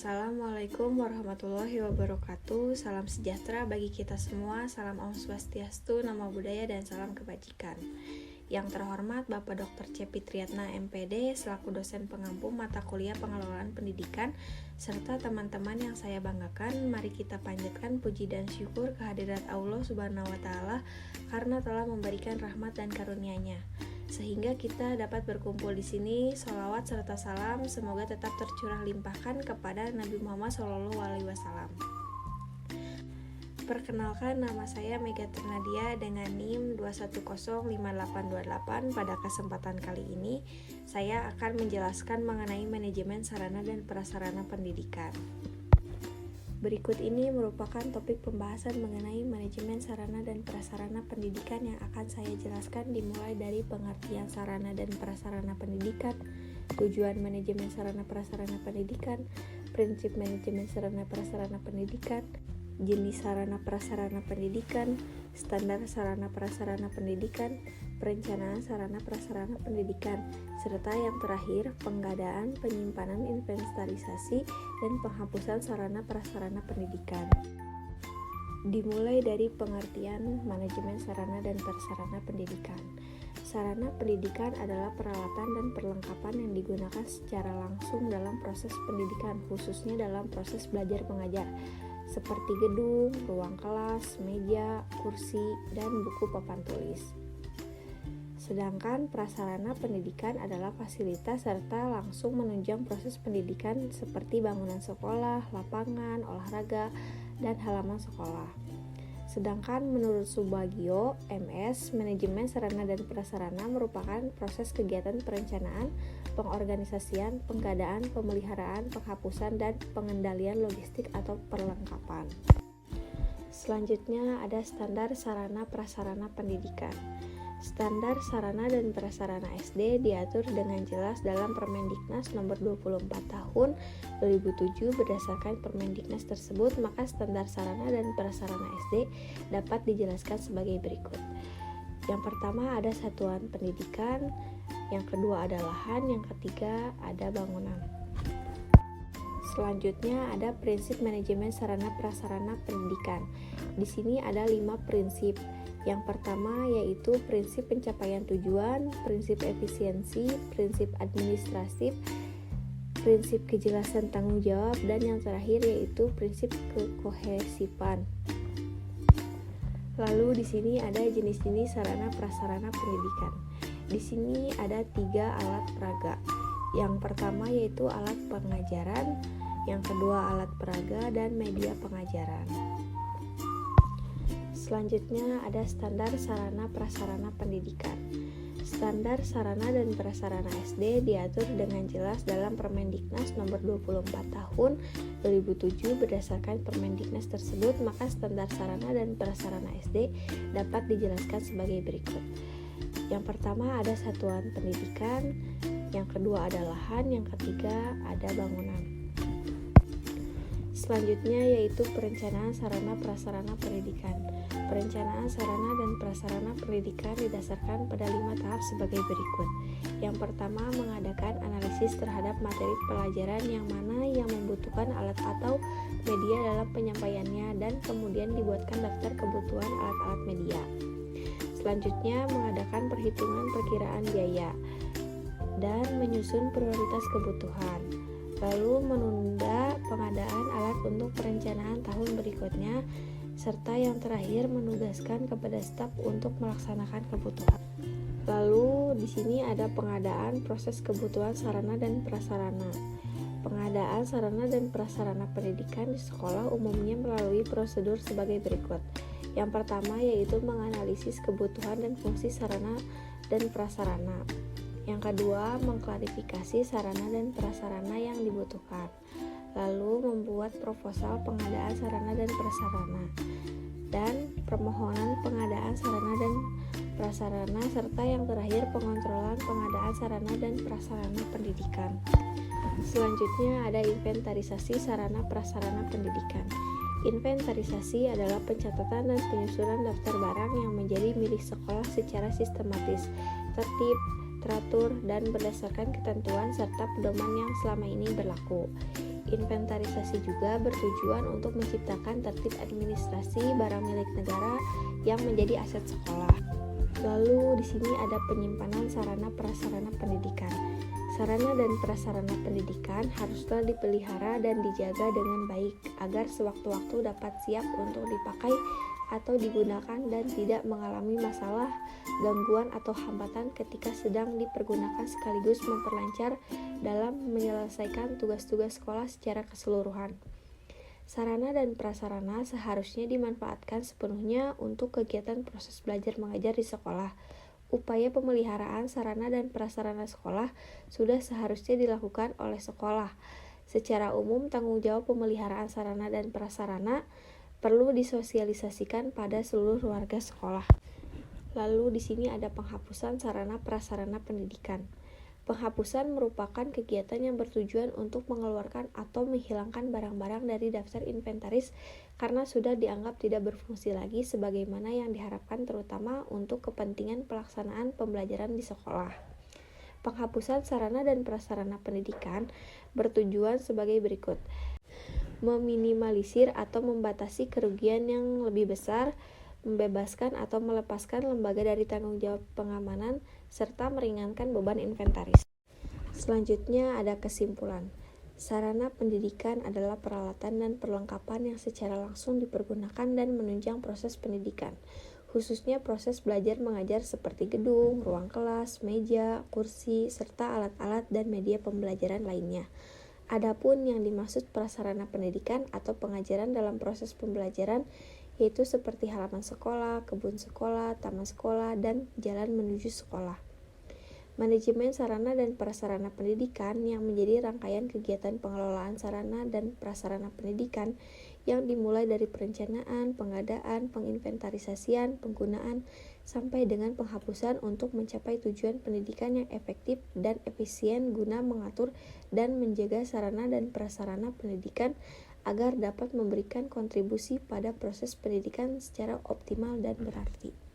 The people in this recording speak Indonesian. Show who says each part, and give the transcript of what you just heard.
Speaker 1: Assalamualaikum warahmatullahi wabarakatuh. Salam sejahtera bagi kita semua. Salam Om Swastiastu, Namo Buddhaya, dan salam kebajikan. Yang terhormat Bapak Dr. Cepi Triatna MPD selaku dosen pengampu mata kuliah pengelolaan pendidikan serta teman-teman yang saya banggakan, mari kita panjatkan puji dan syukur kehadirat Allah Subhanahu wa taala karena telah memberikan rahmat dan karunia-Nya sehingga kita dapat berkumpul di sini. Sholawat serta salam semoga tetap tercurah limpahkan kepada Nabi Muhammad SAW. Perkenalkan, nama saya Mega Ternadia dengan NIM 2105828. Pada kesempatan kali ini saya akan menjelaskan mengenai manajemen sarana dan prasarana pendidikan. Berikut ini merupakan topik pembahasan mengenai manajemen sarana dan prasarana pendidikan yang akan saya jelaskan, dimulai dari pengertian sarana dan prasarana pendidikan, tujuan manajemen sarana prasarana pendidikan, prinsip manajemen sarana prasarana pendidikan, jenis sarana prasarana pendidikan, standar sarana prasarana pendidikan, perencanaan sarana prasarana pendidikan, serta yang terakhir pengadaan, penyimpanan, inventarisasi, dan penghapusan sarana prasarana pendidikan. Dimulai dari pengertian manajemen sarana dan prasarana pendidikan. Sarana pendidikan adalah peralatan dan perlengkapan yang digunakan secara langsung dalam proses pendidikan, khususnya dalam proses belajar mengajar, seperti gedung, ruang kelas, meja, kursi, dan buku papan tulis. Sedangkan prasarana pendidikan adalah fasilitas serta langsung menunjang proses pendidikan seperti bangunan sekolah, lapangan, olahraga, dan halaman sekolah. Sedangkan menurut Subagio, MS, manajemen sarana dan prasarana merupakan proses kegiatan perencanaan, pengorganisasian, pengadaan, pemeliharaan, penghapusan, dan pengendalian logistik atau perlengkapan. Selanjutnya ada standar sarana prasarana pendidikan. Standar sarana dan prasarana SD diatur dengan jelas dalam Permendiknas nomor 24 tahun 2007. Berdasarkan Permendiknas tersebut, maka standar sarana dan prasarana SD dapat dijelaskan sebagai berikut. Yang pertama ada satuan pendidikan, yang kedua ada lahan, yang ketiga ada bangunan. Selanjutnya ada prinsip manajemen sarana prasarana pendidikan. Di sini ada 5 prinsip. Yang pertama yaitu prinsip pencapaian tujuan, prinsip efisiensi, prinsip administratif, prinsip kejelasan tanggung jawab, dan yang terakhir yaitu prinsip kekohesifan. Lalu di sini ada jenis-jenis sarana prasarana pendidikan. Di sini ada 3 alat peraga. Yang pertama yaitu alat pengajaran, yang kedua alat peraga, dan media pengajaran. Selanjutnya ada standar sarana prasarana pendidikan. Standar sarana dan prasarana SD diatur dengan jelas dalam Permendiknas nomor 24 tahun 2007. Berdasarkan Permendiknas tersebut, maka standar sarana dan prasarana SD dapat dijelaskan sebagai berikut. Yang pertama ada satuan pendidikan, yang kedua ada lahan, yang ketiga ada bangunan. Selanjutnya yaitu perencanaan sarana prasarana pendidikan. Perencanaan sarana dan prasarana pendidikan didasarkan pada 5 tahap sebagai berikut. Yang pertama, mengadakan analisis terhadap materi pelajaran yang mana yang membutuhkan alat atau media dalam penyampaiannya, dan kemudian dibuatkan daftar kebutuhan alat-alat media. Selanjutnya, mengadakan perhitungan perkiraan biaya dan menyusun prioritas kebutuhan. Lalu menunda pengadaan alat untuk perencanaan tahun berikutnya, serta yang terakhir menugaskan kepada staf untuk melaksanakan kebutuhan. Lalu di sini ada pengadaan proses kebutuhan sarana dan prasarana. Pengadaan sarana dan prasarana pendidikan di sekolah umumnya melalui prosedur sebagai berikut. Yang pertama yaitu menganalisis kebutuhan dan fungsi sarana dan prasarana. Yang kedua, mengklarifikasi sarana dan prasarana yang dibutuhkan. Lalu membuat proposal pengadaan sarana dan prasarana, dan permohonan pengadaan sarana dan prasarana, serta yang terakhir pengontrolan pengadaan sarana dan prasarana pendidikan. Selanjutnya ada inventarisasi sarana prasarana pendidikan. Inventarisasi adalah pencatatan dan penyusunan daftar barang yang menjadi milik sekolah secara sistematis, tertib, teratur, dan berdasarkan ketentuan serta pedoman yang selama ini berlaku. inventarisasi juga bertujuan untuk menciptakan tertib administrasi barang milik negara yang menjadi aset sekolah. Lalu di sini ada penyimpanan sarana prasarana pendidikan. Sarana dan prasarana pendidikan haruslah dipelihara dan dijaga dengan baik agar sewaktu-waktu dapat siap untuk dipakai atau digunakan dan tidak mengalami masalah, gangguan atau hambatan ketika sedang dipergunakan, sekaligus memperlancar dalam menyelesaikan tugas-tugas sekolah secara keseluruhan. Sarana dan prasarana seharusnya dimanfaatkan sepenuhnya untuk kegiatan proses belajar mengajar di sekolah. Upaya pemeliharaan sarana dan prasarana sekolah sudah seharusnya dilakukan oleh sekolah. Secara umum, tanggung jawab pemeliharaan sarana dan prasarana perlu disosialisasikan pada seluruh warga sekolah. Lalu di sini ada penghapusan sarana prasarana pendidikan. Penghapusan merupakan kegiatan yang bertujuan untuk mengeluarkan atau menghilangkan barang-barang dari daftar inventaris karena sudah dianggap tidak berfungsi lagi sebagaimana yang diharapkan, terutama untuk kepentingan pelaksanaan pembelajaran di sekolah. Penghapusan sarana dan prasarana pendidikan bertujuan sebagai berikut: meminimalisir atau membatasi kerugian yang lebih besar, membebaskan atau melepaskan lembaga dari tanggung jawab pengamanan, serta meringankan beban inventaris. Selanjutnya ada kesimpulan. Sarana pendidikan adalah peralatan dan perlengkapan yang secara langsung dipergunakan dan menunjang proses pendidikan, khususnya proses belajar mengajar seperti gedung, ruang kelas, meja, kursi, serta alat-alat dan media pembelajaran lainnya. Adapun yang dimaksud prasarana pendidikan atau pengajaran dalam proses pembelajaran yaitu seperti halaman sekolah, kebun sekolah, taman sekolah, dan jalan menuju sekolah. Manajemen sarana dan prasarana pendidikan yang menjadi rangkaian kegiatan pengelolaan sarana dan prasarana pendidikan yang dimulai dari perencanaan, pengadaan, penginventarisasian, penggunaan, sampai dengan penghapusan untuk mencapai tujuan pendidikan yang efektif dan efisien guna mengatur dan menjaga sarana dan prasarana pendidikan agar dapat memberikan kontribusi pada proses pendidikan secara optimal dan berarti.